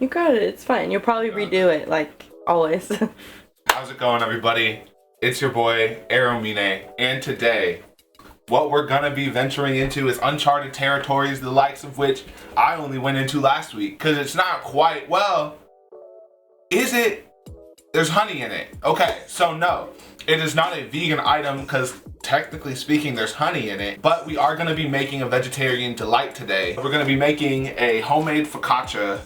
You got it. It's fine. You'll probably redo it like always. How's it going, everybody? It's your boy Aaromine, and today what we're gonna be venturing into is uncharted territories, the likes of which I only went into last week, because it's not quite, well, is it? There's honey in it. Okay, so no, it is not a vegan item because technically speaking there's honey in it, but we are gonna be making a vegetarian delight today. We're gonna be making a homemade focaccia.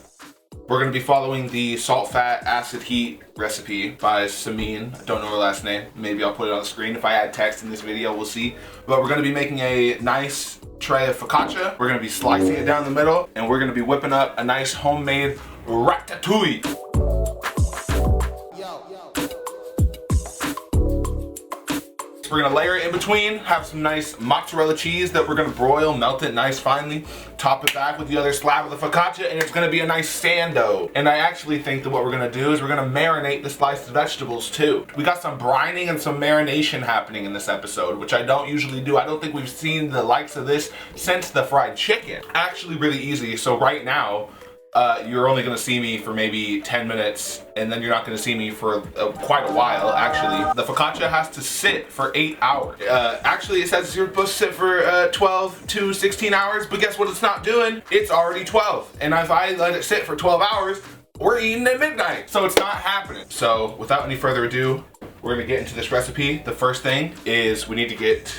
We're gonna be following the salt, fat, acid, heat recipe by Samin. I don't know her last name. Maybe I'll put it on the screen. If I add text in this video, we'll see. But we're gonna be making a nice tray of focaccia. We're gonna be slicing it down the middle, and we're gonna be whipping up a nice homemade ratatouille. We're gonna layer it in between, have some nice mozzarella cheese that we're gonna broil, melt it nice finely, top it back with the other slab of the focaccia, and it's gonna be a nice sando. And I actually think that what we're gonna do is we're gonna marinate the sliced vegetables too. We got some brining and some marination happening in this episode, which I don't usually do. I don't think we've seen the likes of this since the fried chicken. Actually really easy, so right now, you're only gonna see me for maybe 10 minutes, and then you're not gonna see me for quite a while, actually. The focaccia has to sit for 8 hours. Actually, it says you're supposed to sit for 12 to 16 hours, but guess what it's not doing? It's already 12. And if I let it sit for 12 hours, we're eating at midnight. So it's not happening. So without any further ado, we're gonna get into this recipe. The first thing is we need to get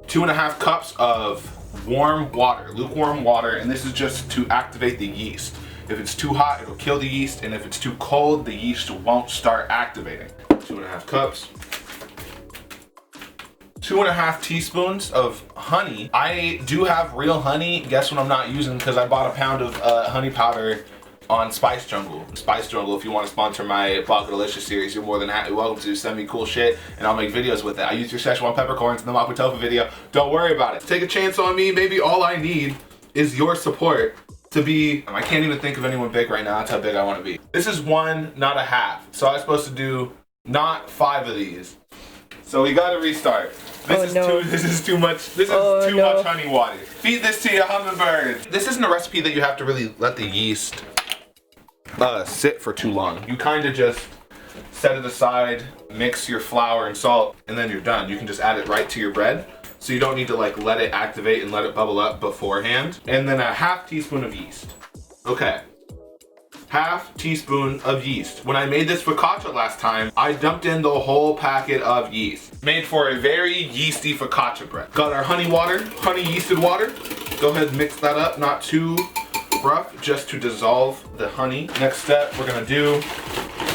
2.5 cups of warm water, lukewarm water, and this is just to activate the yeast. If it's too hot, it'll kill the yeast, and if it's too cold, the yeast won't start activating. 2.5 cups. 2.5 teaspoons of honey. I do have real honey. Guess what I'm not using, because I bought a pound of honey powder on Spice Jungle. Spice Jungle, if you want to sponsor my Baka Delicious series, you're more than welcome to send me cool shit, and I'll make videos with it. I used your Szechuan peppercorns in the Mapo Tofu video. Don't worry about it. Take a chance on me. Maybe all I need is your support to be, I can't even think of anyone big right now. That's how big I want to be. This is 1, not a half. So I was supposed to do not 5 of these. So we gotta restart. This is too much. This is too much honey water. Feed this to your hummingbird. This isn't a recipe that you have to really let the yeast sit for too long. You kind of just set it aside, mix your flour and salt, and then you're done. You can just add it right to your bread. So you don't need to like let it activate and let it bubble up beforehand. And then a 1/2 teaspoon of yeast. Okay. 1/2 teaspoon of yeast. When I made this focaccia last time, I dumped in the whole packet of yeast. Made for a very yeasty focaccia bread. Got our honey water, honey yeasted water. Go ahead and mix that up, not too rough, just to dissolve the honey. Next step, we're gonna do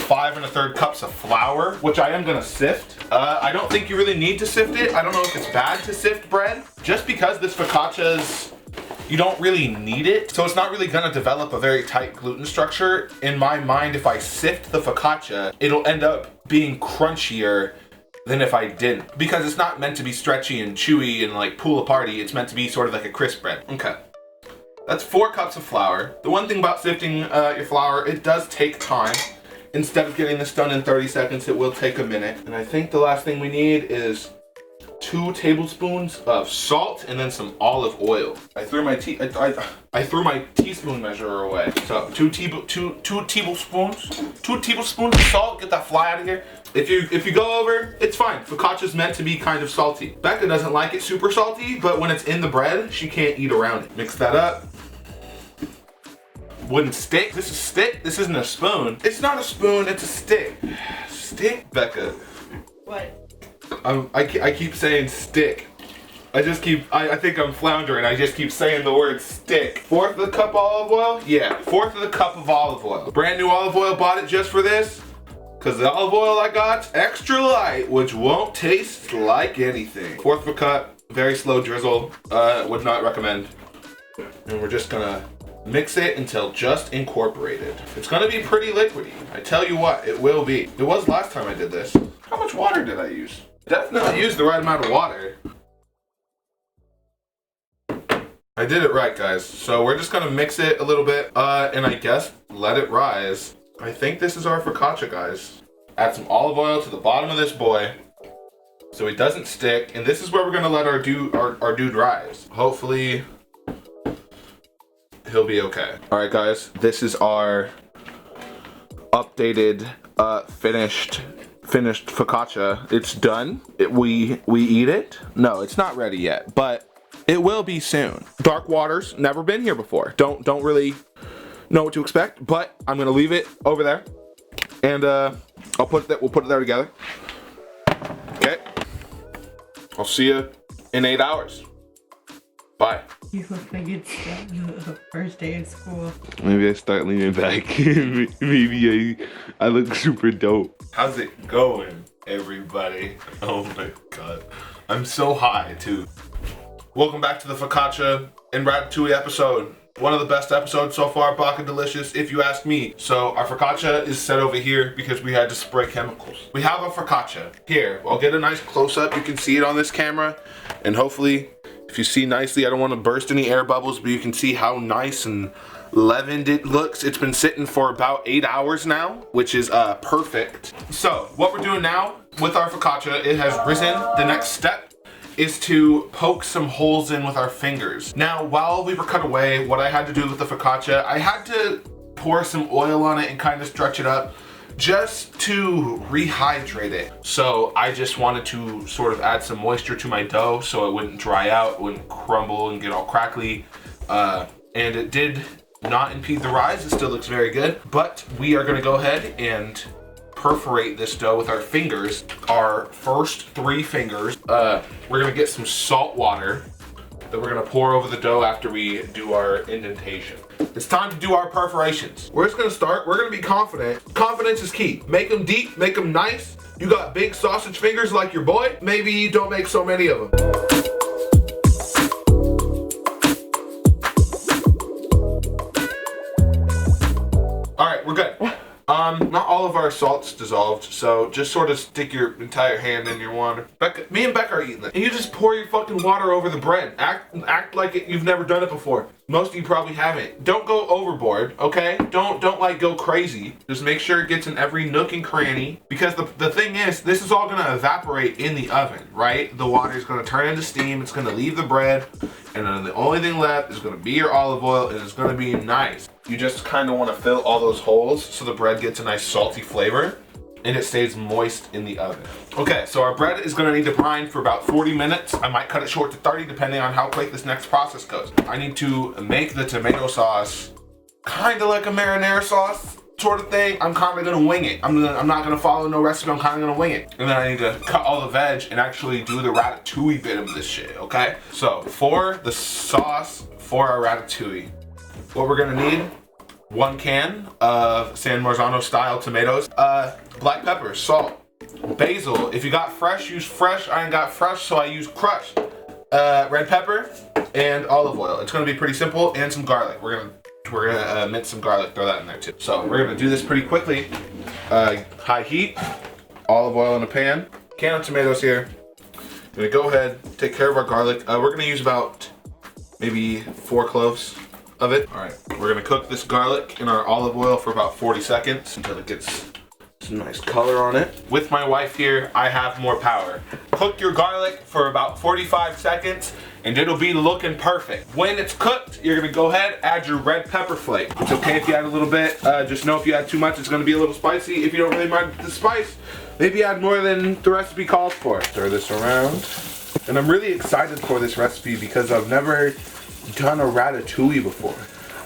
5 1/3 cups of flour, which I am gonna sift. I don't think you really need to sift it. I don't know if it's bad to sift bread, just because this focaccia's, you don't really need it. So it's not really gonna develop a very tight gluten structure. In my mind, if I sift the focaccia, it'll end up being crunchier than if I didn't. Because it's not meant to be stretchy and chewy and like pull aparty. It's meant to be sort of like a crisp bread. Okay. That's 4 cups of flour. The one thing about sifting your flour, it does take time. Instead of getting this done in 30 seconds, it will take a minute. And I think the last thing we need is 2 tablespoons of salt and then some olive oil. I threw my teaspoon measurer away. So 2 tablespoons of salt. Get that fly out of here. If you go over, it's fine. Focaccia's meant to be kind of salty. Becca doesn't like it super salty, but when it's in the bread, she can't eat around it. Mix that up. Wooden stick. This is stick. This isn't a spoon. It's not a spoon. It's a stick. Stick, Becca. What? I keep saying stick. I think I'm floundering. I just keep saying the word stick. 1/4 of the cup olive oil? Yeah, 1/4 of the cup of olive oil. Brand new olive oil, bought it just for this. Cause the olive oil I got's extra light, which won't taste like anything. 1/4 of a cup, very slow drizzle, would not recommend. And we're just gonna mix it until just incorporated. It's gonna be pretty liquidy. I tell you what, it will be. It was last time I did this. How much water did I use? Definitely used the right amount of water. I did it right, guys. So we're just gonna mix it a little bit, and I guess let it rise. I think this is our focaccia, guys. Add some olive oil to the bottom of this boy so it doesn't stick, and this is where we're gonna let our dude rise. Hopefully he'll be okay. All right, guys, this is our updated, finished focaccia. It's done. We eat it. No, it's not ready yet, but it will be soon. Dark waters, never been here before. Don't really know what to expect, but I'm gonna leave it over there, and we'll put it there together. Okay. I'll see you in 8 hours. Bye. You look like it's the first day of school. Maybe I start leaning back. Maybe I look super dope. How's it going, everybody? Oh my god. I'm so high, too. Welcome back to the Focaccia and Ratatouille episode. One of the best episodes so far, Baka delicious, if you ask me. So our focaccia is set over here because we had to spray chemicals. We have a focaccia. Here, I'll get a nice close-up. You can see it on this camera. And hopefully, if you see nicely, I don't want to burst any air bubbles, but you can see how nice and leavened it looks. It's been sitting for about 8 hours now, which is perfect. So what we're doing now with our focaccia, it has risen. The next step is to poke some holes in with our fingers. Now, while we were cut away, what I had to do with the focaccia, I had to pour some oil on it and kind of stretch it up just to rehydrate it. So I just wanted to sort of add some moisture to my dough so it wouldn't dry out, wouldn't crumble and get all crackly. And it did not impede the rise. It still looks very good, but we are gonna go ahead and perforate this dough with our fingers, our first 3 fingers. We're gonna get some salt water that we're gonna pour over the dough after we do our indentation. It's time to do our perforations. We're just gonna start, we're gonna be confident. Confidence is key. Make them deep, make them nice. You got big sausage fingers like your boy, maybe don't make so many of them. All right, we're good. Not all of our salt's dissolved, so just sort of stick your entire hand in your water. Becca, me and Becca are eating it. And you just pour your fucking water over the bread. Act like you've never done it before. Most of you probably haven't. Don't go overboard, okay? Don't like go crazy. Just make sure it gets in every nook and cranny. Because the thing is, this is all gonna evaporate in the oven, right? The water is gonna turn into steam, it's gonna leave the bread, and then the only thing left is gonna be your olive oil, and it's gonna be nice. You just kind of want to fill all those holes so the bread gets a nice salty flavor and it stays moist in the oven. Okay, so our bread is going to need to brine for about 40 minutes. I might cut it short to 30 depending on how quick this next process goes. I need to make the tomato sauce kind of like a marinara sauce sort of thing. I'm kind of going to wing it. I'm not going to follow no recipe. I'm kind of going to wing it. And then I need to cut all the veg and actually do the ratatouille bit of this shit, okay? So for the sauce for our ratatouille, what we're gonna need, 1 can of San Marzano style tomatoes, black pepper, salt, basil. If you got fresh, use fresh. I ain't got fresh, so I use crushed. Red pepper and olive oil. It's gonna be pretty simple, and some garlic. We're gonna mince some garlic, throw that in there too. So we're gonna do this pretty quickly. High heat, olive oil in a pan, can of tomatoes here. We're gonna go ahead, take care of our garlic. We're gonna use about maybe 4 cloves of it. All right, we're gonna cook this garlic in our olive oil for about 40 seconds until it gets some nice color on it. With my wife here, I have more power. Cook your garlic for about 45 seconds and it'll be looking perfect. When it's cooked, you're gonna go ahead, add your red pepper flake. It's okay if you add a little bit. Just know if you add too much, it's gonna be a little spicy. If you don't really mind the spice, maybe add more than the recipe calls for. Stir this around. And I'm really excited for this recipe because I've never done a ratatouille before.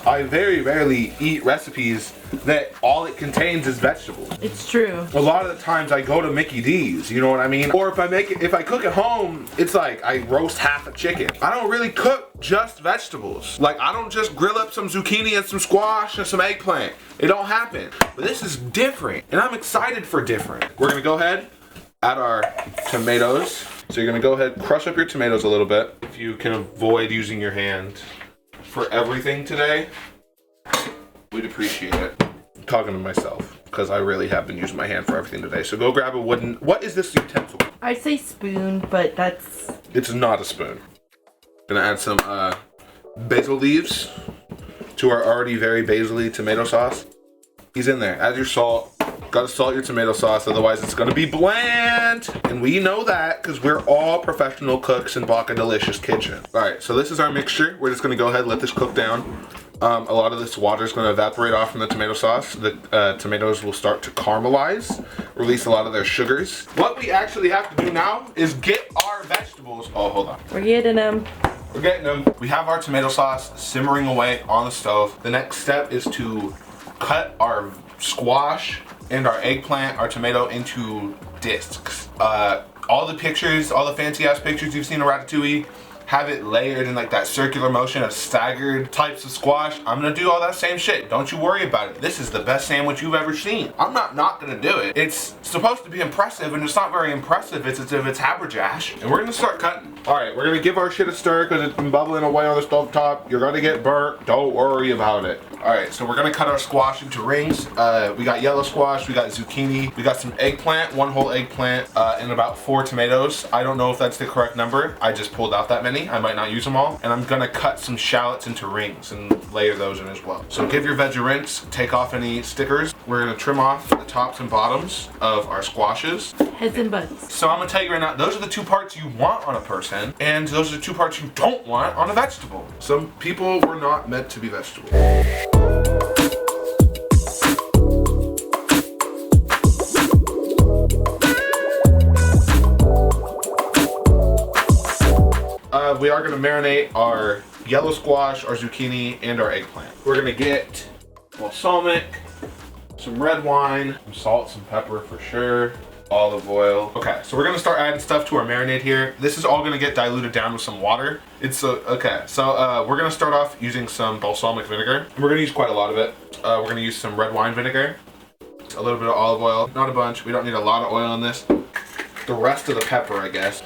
I very rarely eat recipes that all it contains is vegetables. It's true. A lot of the times I go to Mickey D's, you know what I mean? Or if I cook at home, it's like I roast half a chicken. I don't really cook just vegetables. Like I don't just grill up some zucchini and some squash and some eggplant. It don't happen. But this is different and I'm excited for different. We're gonna go ahead, add our tomatoes. So you're gonna go ahead, crush up your tomatoes a little bit. If you can avoid using your hand for everything today, we'd appreciate it. I'm talking to myself, because I really have been using my hand for everything today. So go grab a wooden, what is this utensil? I'd say spoon, but that's... It's not a spoon. Gonna add some basil leaves to our already very basil-y tomato sauce. He's in there. Add your salt. Gotta salt your tomato sauce, otherwise it's gonna be bland. And we know that because we're all professional cooks in Baka Delicious Kitchen. All right, so this is our mixture. We're just gonna go ahead and let this cook down A lot of this water is going to evaporate off from the tomato sauce. The tomatoes will start to caramelize, release a lot of their sugars. What we actually have to do now is get our vegetables. Oh, hold on. We're getting them. We're getting them. We have our tomato sauce simmering away on the stove. The next step is to cut our squash and our eggplant, our tomato, into discs. All the pictures, all the fancy ass pictures you've seen of Ratatouille, have it layered in like that circular motion of staggered types of squash. I'm gonna do all that same shit. Don't you worry about it. This is the best sandwich you've ever seen. I'm not gonna do it. It's supposed to be impressive, and it's not very impressive. It's as if it's haberjash. And we're gonna start cutting. All right, we're gonna give our shit a stir because it's been bubbling away on the stove top. You're gonna get burnt. Don't worry about it. All right, so we're gonna cut our squash into rings. We got yellow squash, we got zucchini, we got some eggplant, one whole eggplant, and about 4 tomatoes. I don't know if that's the correct number. I just pulled out that many. I might not use them all. And I'm gonna cut some shallots into rings and layer those in as well. So give your veg a rinse, take off any stickers. We're gonna trim off the tops and bottoms of our squashes. Heads and butts. So I'm gonna tell you right now, those are the 2 parts you want on a person, and those are the 2 parts you don't want on a vegetable. Some people were not meant to be vegetables. We are going to marinate our yellow squash, our zucchini, and our eggplant. We're going to get balsamic, some red wine, some salt, some pepper for sure, olive oil. Okay, so we're going to start adding stuff to our marinade here. This is all going to get diluted down with some water. Okay, so we're going to start off using some balsamic vinegar. And we're going to use quite a lot of it. We're going to use some red wine vinegar, a little bit of olive oil, not a bunch. We don't need a lot of oil on this. The rest of the pepper, I guess.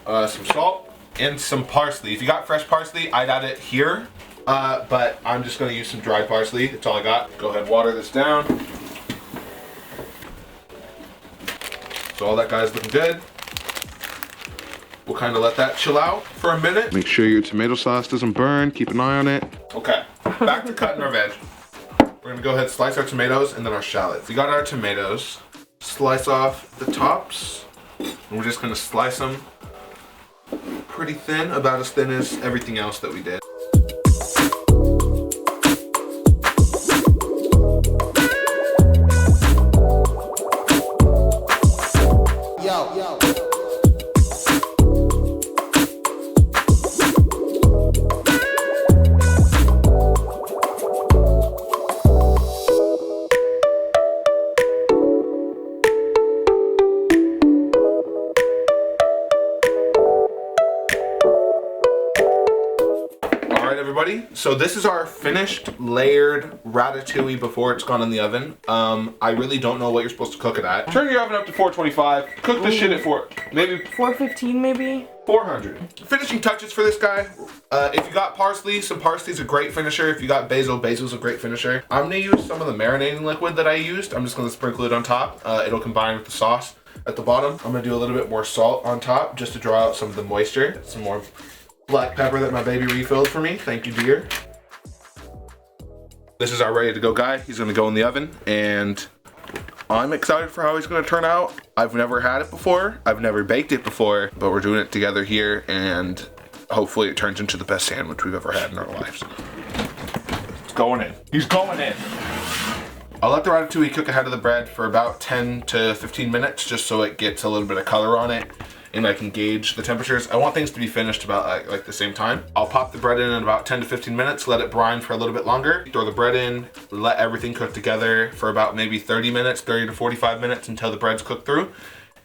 Some salt. And some parsley. If you got fresh parsley, I'd add it here, but I'm just gonna use some dried parsley. That's all I got. Go ahead and water this down. So all that guy's looking good. We'll kind of let that chill out for a minute. Make sure your tomato sauce doesn't burn. Keep an eye on it. Okay, back to cutting our veg. We're gonna go ahead and slice our tomatoes and then our shallots. We got our tomatoes. Slice off the tops. And we're just gonna slice them pretty thin, about as thin as everything else that we did. Everybody, so this is our finished layered ratatouille before it's gone in the oven. I really don't know what you're supposed to cook it at. Turn your oven up to 425. Cook this shit at 415 maybe? 400. Finishing touches for this guy. If you got parsley, some parsley's a great finisher. If you got basil, basil's a great finisher. I'm gonna use some of the marinating liquid that I used. I'm just gonna sprinkle it on top. It'll combine with the sauce at the bottom. I'm gonna do a little bit more salt on top just to draw out some of the moisture. Some more black pepper that my baby refilled for me. Thank you, dear. This is our ready to go guy. He's gonna go in the oven, and I'm excited for how he's gonna turn out. I've never had it before. I've never baked it before, but we're doing it together here, and hopefully it turns into the best sandwich we've ever had in our lives. It's going in. He's going in. I'll let the ratatouille cook ahead of the bread for about 10 to 15 minutes, just so it gets a little bit of color on it and I can gauge the temperatures. I want things to be finished about like the same time. I'll pop the bread in about 10 to 15 minutes, let it brine for a little bit longer, throw the bread in, let everything cook together for about maybe 30 minutes, 30 to 45 minutes until the bread's cooked through,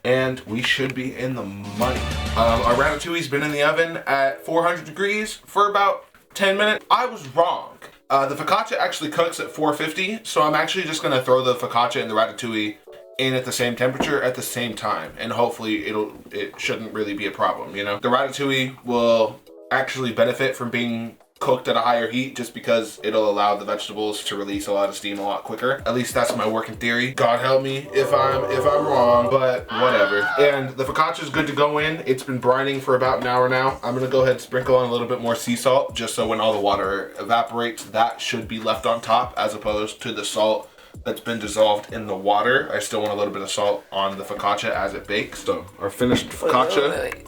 and we should be in the money. Our ratatouille's been in the oven at 400 degrees for about 10 minutes. I was wrong. The focaccia actually cooks at 450, so I'm actually just gonna throw the focaccia and the ratatouille in at the same temperature at the same time, and hopefully it shouldn't really be a problem, you know? The ratatouille will actually benefit from being cooked at a higher heat just because it'll allow the vegetables to release a lot of steam a lot quicker. At least that's my working theory. God help me if I'm wrong, but whatever. And the focaccia is good to go in. It's been brining for about an hour now. I'm gonna go ahead and sprinkle on a little bit more sea salt just so when all the water evaporates, that should be left on top as opposed to the salt that's been dissolved in the water. I still want a little bit of salt on the focaccia as it bakes. So our finished focaccia,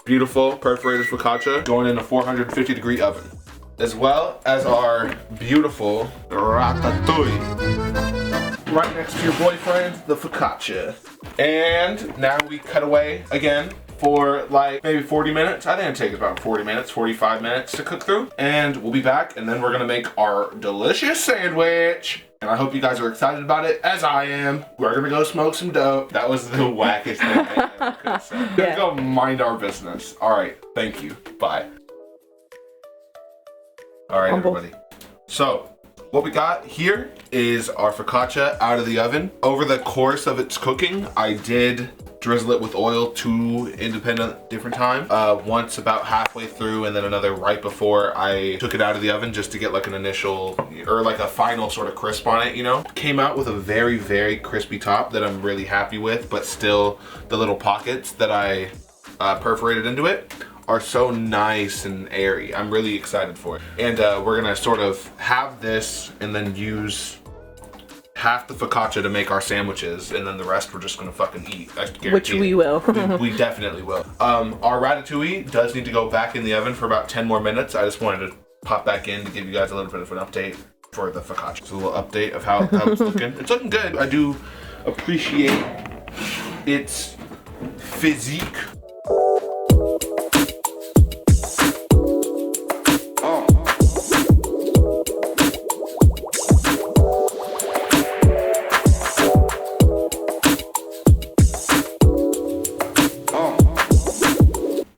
beautiful perforated focaccia, going in a 450 degree oven. as well as our beautiful ratatouille. Right next to your boyfriend, the focaccia. And now we cut away again for like maybe 40 minutes. I think it takes about 40 minutes, 45 minutes to cook through. And we'll be back, and then we're gonna make our delicious sandwich. And I hope you guys are excited about it, as I am. We're gonna go smoke some dope. That was the wackest thing I ever could have said. We're gonna go mind our business. All right, thank you, bye. All right, everybody. So, what we got here is our focaccia out of the oven. Over the course of its cooking, I did drizzle it with oil 2 independent different times. Once about halfway through, and then another right before I took it out of the oven, just to get like an initial, or like a final sort of crisp on it, you know? Came out with a very, very crispy top that I'm really happy with, but still the little pockets that I perforated into it are so nice and airy. I'm really excited for it. And we're gonna sort of have this and then use half the focaccia to make our sandwiches, and then the rest we're just gonna fucking eat. I guarantee Which we will. we definitely will. Our ratatouille does need to go back in the oven for about 10 more minutes. I just wanted to pop back in to give you guys a little bit of an update for the focaccia. So a little update of how it's looking. It's looking good. I do appreciate its physique.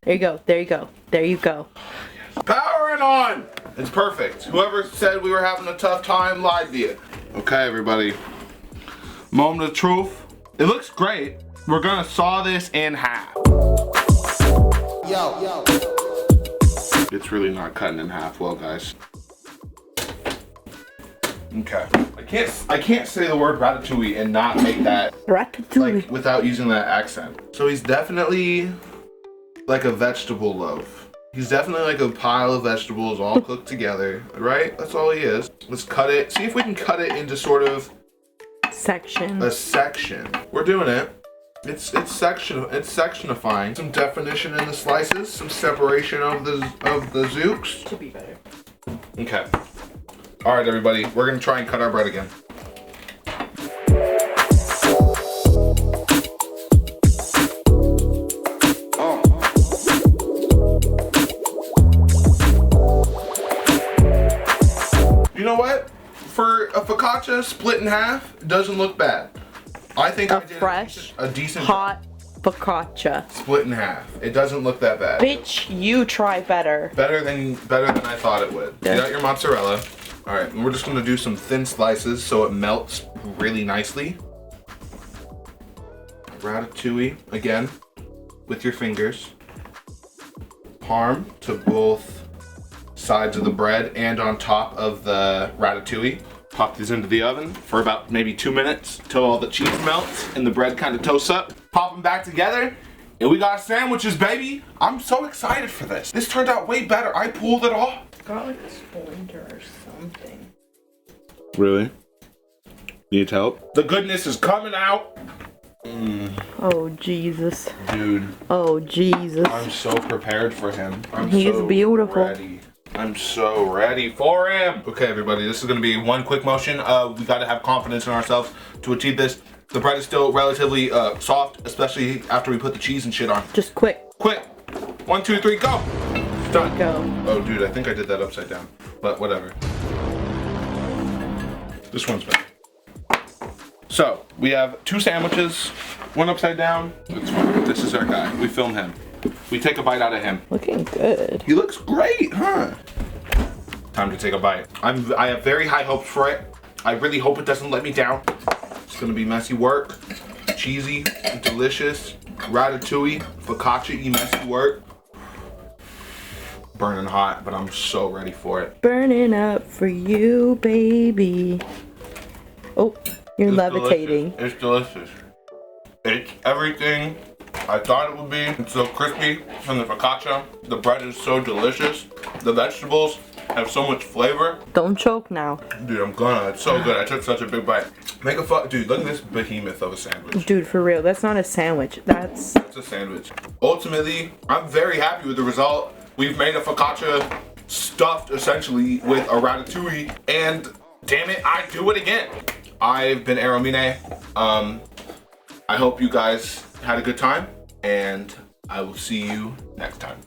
There you go. There you go. There you go. Powering on! It's perfect. Whoever said we were having a tough time lied to you. Okay, everybody. Moment of truth. It looks great. We're gonna saw this in half. Yo. It's really not cutting in half well, guys. Okay. I can't say the word ratatouille and not make that Ratatouille. like without using that accent. So he's definitely like a vegetable loaf. He's definitely like a pile of vegetables all cooked together, right? That's all he is. Let's cut it. See if we can cut it into sort of Section. a section. We're doing it. It's sectionifying. Some definition in the slices, some separation of the zooks. Should be better. Okay. All right, everybody. We're gonna try and cut our bread again. You know what? For a focaccia split in half, doesn't look bad. I think I did fresh, a decent hot focaccia. split in half. It doesn't look that bad. Bitch, you try better. Better than I thought it would. Yeah. You got your mozzarella. All right, and we're just gonna do some thin slices so it melts really nicely. Ratatouille again with your fingers. Parm to both sides of the bread and on top of the ratatouille. Pop these into the oven for about maybe 2 minutes till all the cheese melts and the bread kind of toasts up. Pop them back together and we got sandwiches, baby. I'm so excited for this. This turned out way better. I pulled it off. Got like a splinter or something. Really? Needs help? The goodness is coming out. Oh Jesus. Dude, Oh Jesus. I'm so prepared for him. He's beautiful. Ready. I'm so ready for him. Okay, everybody, this is gonna be one quick motion. We gotta have confidence in ourselves to achieve this. The bread is still relatively soft, especially after we put the cheese and shit on. Just quick. Quick, 1, 2, 3, go. Done. Go. Oh, dude, I think I did that upside down, but whatever. This one's better. So, we have 2 sandwiches, one upside down. It's fine. This is our guy. We film him. We take a bite out of him. Looking good. He looks great, huh? Time to take a bite. I have very high hopes for it. I really hope it doesn't let me down. It's gonna be messy work. Cheesy, delicious, ratatouille, focaccia, messy work. Burning hot, but I'm so ready for it. Burning up for you, baby. Oh, you're It's levitating. delicious. It's delicious. It's everything I thought it would be. It's so crispy from the focaccia. The bread is so delicious. The vegetables have so much flavor. Don't choke now. Dude, I'm gonna. It's so good. I took such a big bite. Dude, look at this behemoth of a sandwich. Dude, for real, that's not a sandwich. It's a sandwich. Ultimately, I'm very happy with the result. We've made a focaccia stuffed essentially with a ratatouille, and damn it, I do it again. I've been Aaromine. I hope you guys had a good time, and I will see you next time.